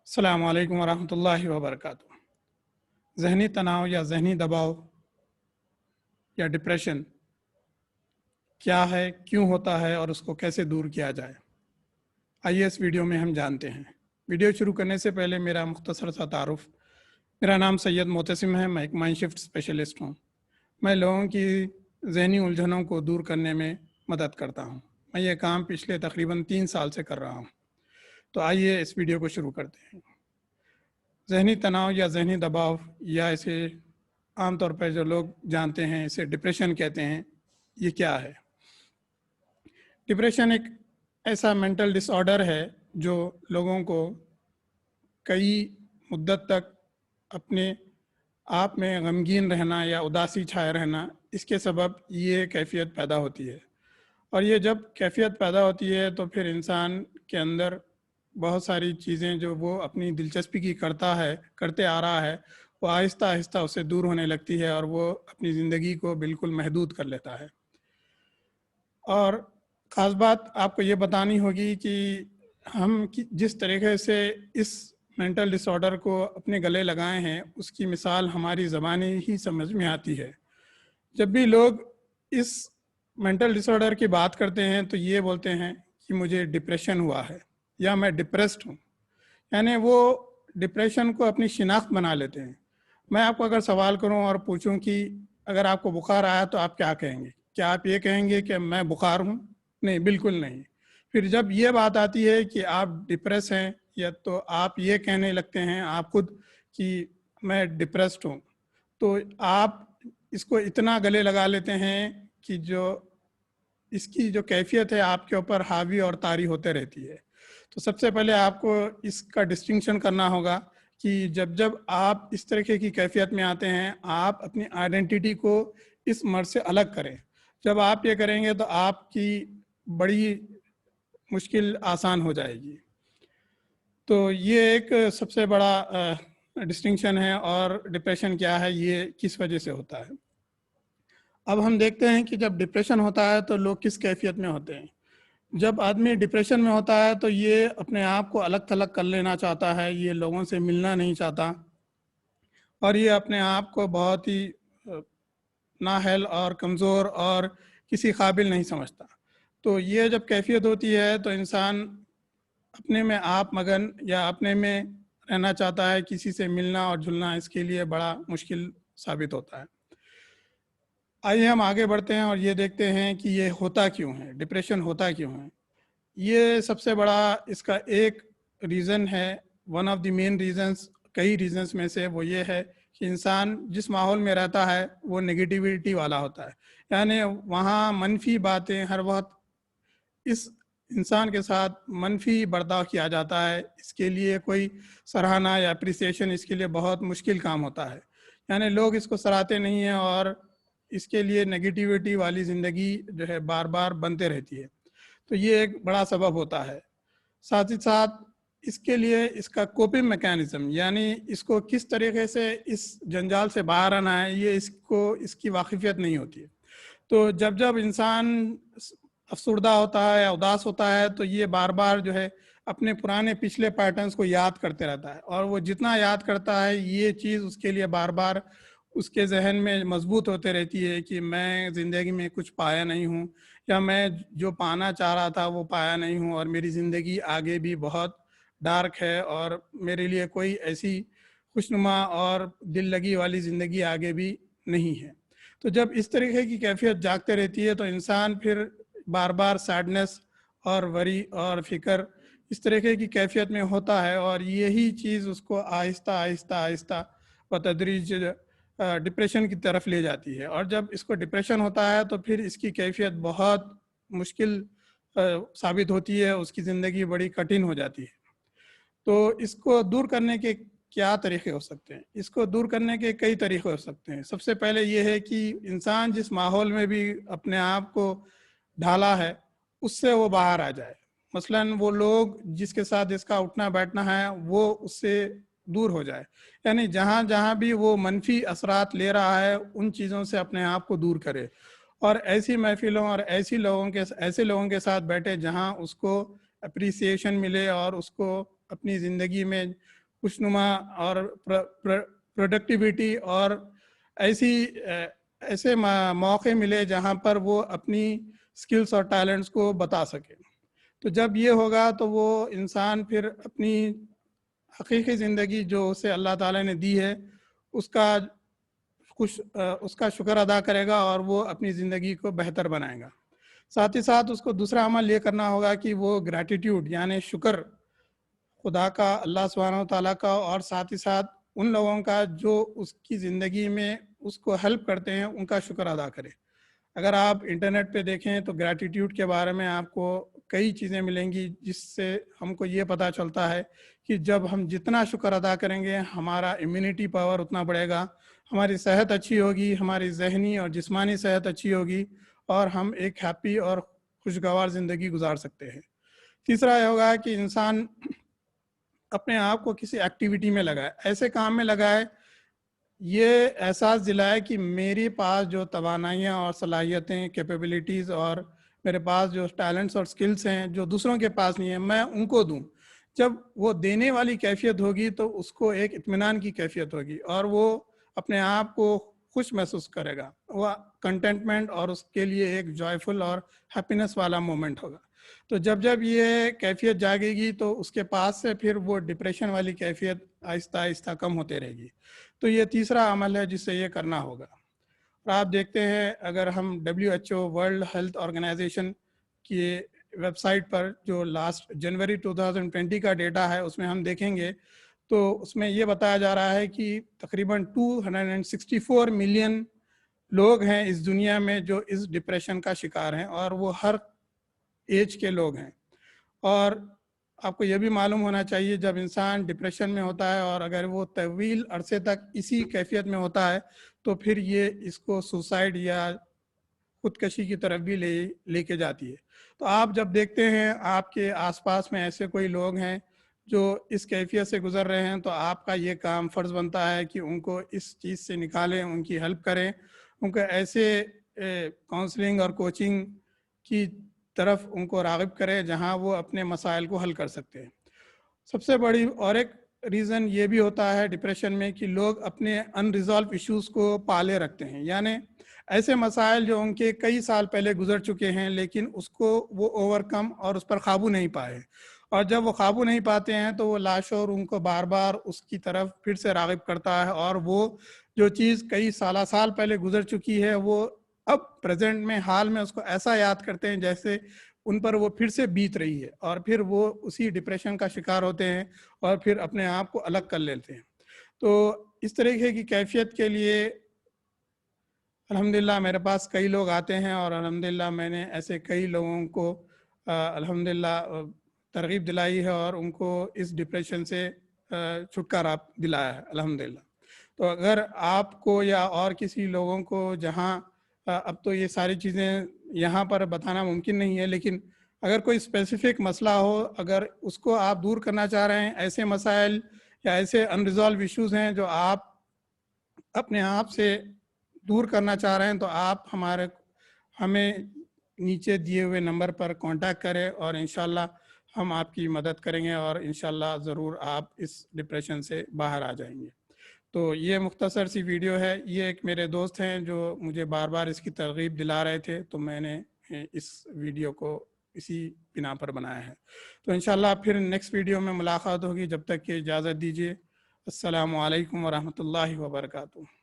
السلام علیکم ورحمۃ اللہ وبرکاتہ۔ ذہنی تناؤ یا ذہنی دباؤ یا ڈپریشن کیا ہے، کیوں ہوتا ہے اور اس کو کیسے دور کیا جائے، آئیے اس ویڈیو میں ہم جانتے ہیں۔ ویڈیو شروع کرنے سے پہلے میرا مختصر سا تعارف۔ میرا نام سید معتصم ہے، میں ایک مائنڈ شفٹ اسپیشلسٹ ہوں۔ میں لوگوں کی ذہنی الجھنوں کو دور کرنے میں مدد کرتا ہوں۔ میں یہ کام پچھلے تقریباً 3 سال سے کر رہا ہوں۔ تو آئیے اس ویڈیو کو شروع کرتے ہیں۔ ذہنی تناؤ یا ذہنی دباؤ، یا اسے عام طور پر جو لوگ جانتے ہیں اسے ڈپریشن کہتے ہیں، یہ کیا ہے؟ ڈپریشن ایک ایسا مینٹل ڈس آرڈر ہے جو لوگوں کو کئی مدت تک اپنے آپ میں غمگین رہنا یا اداسی چھائے رہنا، اس کے سبب یہ کیفیت پیدا ہوتی ہے۔ اور یہ جب کیفیت پیدا ہوتی ہے تو پھر انسان کے اندر بہت ساری چیزیں جو وہ اپنی دلچسپی کی کرتے آ رہا ہے، وہ آہستہ آہستہ اس سے دور ہونے لگتی ہے اور وہ اپنی زندگی کو بالکل محدود کر لیتا ہے۔ اور خاص بات آپ کو یہ بتانی ہوگی کہ ہم جس طریقے سے اس مینٹل ڈس آرڈر کو اپنے گلے لگائے ہیں، اس کی مثال ہماری زبانی ہی سمجھ میں آتی ہے۔ جب بھی لوگ اس مینٹل ڈس آرڈر کی بات کرتے ہیں تو یہ بولتے ہیں کہ مجھے ڈپریشن ہوا ہے یا میں ڈپریسڈ ہوں، یعنی وہ ڈپریشن کو اپنی شناخت بنا لیتے ہیں۔ میں آپ کو اگر سوال کروں اور پوچھوں کہ اگر آپ کو بخار آیا تو آپ کیا کہیں گے؟ کیا آپ یہ کہیں گے کہ میں بخار ہوں؟ نہیں، بالکل نہیں۔ پھر جب یہ بات آتی ہے کہ آپ ڈپریس ہیں، یا تو آپ یہ کہنے لگتے ہیں آپ خود کہ میں ڈپریسڈ ہوں، تو آپ اس کو اتنا گلے لگا لیتے ہیں کہ جو اس کی جو کیفیت ہے آپ کے اوپر حاوی اور طاری ہوتے رہتی ہے۔ تو سب سے پہلے آپ کو اس کا ڈسٹنکشن کرنا ہوگا کہ جب آپ اس طریقے کی کیفیت میں آتے ہیں، آپ اپنی آئیڈینٹی کو اس مرض سے الگ کریں۔ جب آپ یہ کریں گے تو آپ کی بڑی مشکل آسان ہو جائے گی۔ تو یہ ایک سب سے بڑا ڈسٹنکشن ہے۔ اور ڈپریشن کیا ہے، یہ کس وجہ سے ہوتا ہے۔ اب ہم دیکھتے ہیں کہ جب ڈپریشن ہوتا ہے تو لوگ کس کیفیت میں ہوتے ہیں۔ جب آدمی ڈپریشن میں ہوتا ہے تو یہ اپنے آپ کو الگ تھلگ کر لینا چاہتا ہے، یہ لوگوں سے ملنا نہیں چاہتا، اور یہ اپنے آپ کو بہت ہی نااہل اور کمزور اور کسی قابل نہیں سمجھتا۔ تو یہ جب کیفیت ہوتی ہے تو انسان اپنے میں آپ مگن یا اپنے میں رہنا چاہتا ہے، کسی سے ملنا اور جلنا اس کے لیے بڑا مشکل ثابت ہوتا ہے۔ آئیے ہم آگے بڑھتے ہیں اور یہ دیکھتے ہیں کہ یہ ہوتا کیوں ہے، ڈپریشن ہوتا کیوں ہے۔ یہ سب سے بڑا اس کا ایک ریزن ہے، one of the main reasons, کئی ریزنس میں سے وہ یہ ہے کہ انسان جس ماحول میں رہتا ہے وہ نگیٹیوٹی والا ہوتا ہے، یعنی وہاں منفی باتیں ہر وقت اس انسان کے ساتھ منفی برتاؤ کیا جاتا ہے۔ اس کے لیے کوئی سراہنا یا اپریسیشن اس کے لیے بہت مشکل کام ہوتا ہے، یعنی لوگ اس کو سراہتے نہیں ہیں اور اس کے لیے نگیٹیوٹی والی زندگی جو ہے بار بار بنتے رہتی ہے۔ تو یہ ایک بڑا سبب ہوتا ہے۔ ساتھ ہی ساتھ اس کے لیے اس کا کوپنگ میکینزم، یعنی اس کو کس طریقے سے اس جنجال سے باہر آنا ہے، یہ اس کی واقفیت نہیں ہوتی ہے۔ تو جب انسان افسردہ ہوتا ہے یا اداس ہوتا ہے تو یہ بار بار جو ہے اپنے پرانے پچھلے پیٹرنز کو یاد کرتے رہتا ہے، اور وہ جتنا یاد کرتا ہے یہ چیز اس کے لیے بار بار اس کے ذہن میں مضبوط ہوتے رہتی ہے کہ میں زندگی میں کچھ پایا نہیں ہوں، یا میں جو پانا چاہ رہا تھا وہ پایا نہیں ہوں، اور میری زندگی آگے بھی بہت ڈارک ہے، اور میرے لیے کوئی ایسی خوشنما اور دل لگی والی زندگی آگے بھی نہیں ہے۔ تو جب اس طریقے کی کیفیت جاگتے رہتی ہے تو انسان پھر بار بار سیڈنس اور وری اور فکر اس طریقے کی کیفیت میں ہوتا ہے، اور یہی چیز اس کو آہستہ آہستہ آہستہ بتدریج ڈپریشن کی طرف لے جاتی ہے۔ اور جب اس کو ڈپریشن ہوتا ہے تو پھر اس کی کیفیت بہت مشکل ثابت ہوتی ہے، اس کی زندگی بڑی کٹھن ہو جاتی ہے۔ تو اس کو دور کرنے کے کیا طریقے ہو سکتے ہیں؟ اس کو دور کرنے کے کئی طریقے ہو سکتے ہیں۔ سب سے پہلے یہ ہے کہ انسان جس ماحول میں بھی اپنے آپ کو ڈھالا ہے اس سے وہ باہر آ جائے۔ مثلاً وہ لوگ جس کے ساتھ اس کا اٹھنا بیٹھنا ہے وہ اس سے دور ہو جائے، یعنی جہاں جہاں بھی وہ منفی اثرات لے رہا ہے ان چیزوں سے اپنے آپ کو دور کرے، اور ایسی محفلوں اور ایسے لوگوں کے ساتھ بیٹھے جہاں اس کو اپریسیشن ملے اور اس کو اپنی زندگی میں خوشنما اور پروڈکٹیویٹی اور ایسے موقع ملے جہاں پر وہ اپنی سکلز اور ٹیلنٹس کو بتا سکے. تو جب یہ ہوگا تو وہ انسان پھر اپنی حقیقی زندگی جو اسے اللہ تعالیٰ نے دی ہے اس کا شکر ادا کرے گا اور وہ اپنی زندگی کو بہتر بنائے گا. ساتھ ہی ساتھ اس کو دوسرا عمل یہ کرنا ہوگا کہ وہ گریٹیٹیوڈ یعنی شکر خدا کا، اللہ سبحانہ و تعالیٰ کا، اور ساتھ ہی ساتھ ان لوگوں کا جو اس کی زندگی میں اس کو ہیلپ کرتے ہیں ان کا شکر ادا کرے. اگر آپ انٹرنیٹ پہ دیکھیں تو گریٹیٹیوڈ کے بارے میں آپ کو کئی چیزیں ملیں گی جس سے ہم کو یہ پتہ چلتا ہے کہ جب ہم جتنا شکر ادا کریں گے ہمارا امیونٹی پاور اتنا بڑھے گا، ہماری صحت اچھی ہوگی، ہماری ذہنی اور جسمانی صحت اچھی ہوگی اور ہم ایک ہیپی اور خوشگوار زندگی گزار سکتے ہیں. تیسرا یہ ہوگا کہ انسان اپنے آپ کو کسی ایکٹیویٹی میں لگائے، ایسے کام میں لگائے، یہ احساس دلائے کہ میرے پاس جو توانائیاں اور صلاحیتیں، کیپیبلٹیز اور میرے پاس جو ٹیلنٹس اور سکلز ہیں جو دوسروں کے پاس نہیں ہیں میں ان کو دوں. جب وہ دینے والی کیفیت ہوگی تو اس کو ایک اطمینان کی کیفیت ہوگی اور وہ اپنے آپ کو خوش محسوس کرے گا، وہ کنٹینٹمنٹ اور اس کے لیے ایک جوائفل اور ہیپینس والا مومنٹ ہوگا. تو جب یہ کیفیت جاگے گی تو اس کے پاس سے پھر وہ ڈپریشن والی کیفیت آہستہ آہستہ کم ہوتے رہے گی. تو یہ تیسرا عمل ہے جس سے یہ کرنا ہوگا. اور آپ دیکھتے ہیں اگر ہم WHO ورلڈ ہیلتھ آرگنائزیشن کی ویب سائٹ پر جو لاسٹ جنوری 2020 کا ڈیٹا ہے اس میں ہم دیکھیں گے تو اس میں یہ بتایا جا رہا ہے کہ تقریباً 264 ملین لوگ ہیں اس دنیا میں جو اس ڈپریشن کا شکار ہیں اور وہ ہر ایج کے لوگ ہیں. اور آپ کو یہ بھی معلوم ہونا چاہیے جب انسان ڈپریشن میں ہوتا ہے اور اگر وہ طویل عرصے تک اسی کیفیت میں ہوتا ہے تو پھر یہ اس کو سوسائڈ یا خودکشی کی طرف بھی لے کے جاتی ہے. تو آپ جب دیکھتے ہیں آپ کے آس پاس میں ایسے کوئی لوگ ہیں جو اس کیفیت سے گزر رہے ہیں تو آپ کا یہ کام فرض بنتا ہے کہ ان کو اس چیز سے نکالیں، ان کی ہیلپ کریں، ان کو ایسے کاؤنسلنگ اور کوچنگ کی طرف ان کو راغب کریں جہاں وہ اپنے مسائل کو حل کر سکتے ہیں. سب سے بڑی اور ایک ریزن یہ بھی ہوتا ہے ڈپریشن میں کہ لوگ اپنے ان ریزالو ایشوز کو پالے رکھتے ہیں، یعنی ایسے مسائل جو ان کے کئی سال پہلے گزر چکے ہیں لیکن اس کو وہ اوور کم اور اس پر قابو نہیں پائے، اور جب وہ قابو نہیں پاتے ہیں تو وہ لاشعور ان کو بار بار اس کی طرف پھر سے راغب کرتا ہے اور وہ جو چیز کئی سال پہلے گزر چکی ہے وہ اب پریزنٹ میں حال میں اس کو ایسا یاد کرتے ہیں جیسے ان پر وہ پھر سے بیت رہی ہے اور پھر وہ اسی ڈپریشن کا شکار ہوتے ہیں اور پھر اپنے آپ کو الگ کر لیتے ہیں. تو اس طریقے کی کیفیت کے لیے الحمدللہ میرے پاس کئی لوگ آتے ہیں اور الحمدللہ میں نے ایسے کئی لوگوں کو الحمدللہ ترغیب دلائی ہے اور ان کو اس ڈپریشن سے چھٹکارا دلایا ہے الحمدللہ. تو اگر آپ کو یا اور کسی لوگوں کو جہاں اب تو یہ ساری چیزیں یہاں پر بتانا ممکن نہیں ہے لیکن اگر کوئی اسپیسیفک مسئلہ ہو، اگر اس کو آپ دور کرنا چاہ رہے ہیں، ایسے مسائل یا ایسے ان ریزالو ایشوز ہیں جو آپ اپنے آپ سے دور کرنا چاہ رہے ہیں تو آپ ہمیں نیچے دیے ہوئے نمبر پر کانٹیکٹ کریں اور انشاءاللہ ہم آپ کی مدد کریں گے اور انشاءاللہ ضرور آپ اس ڈپریشن سے باہر آ جائیں گے. تو یہ مختصر سی ویڈیو ہے، یہ ایک میرے دوست ہیں جو مجھے بار بار اس کی ترغیب دلا رہے تھے تو میں نے اس ویڈیو کو اسی بنا پر بنایا ہے. تو انشاءاللہ پھر نیکسٹ ویڈیو میں ملاقات ہوگی، جب تک کہ اجازت دیجیے. السلام علیکم ورحمۃ اللہ وبرکاتہ.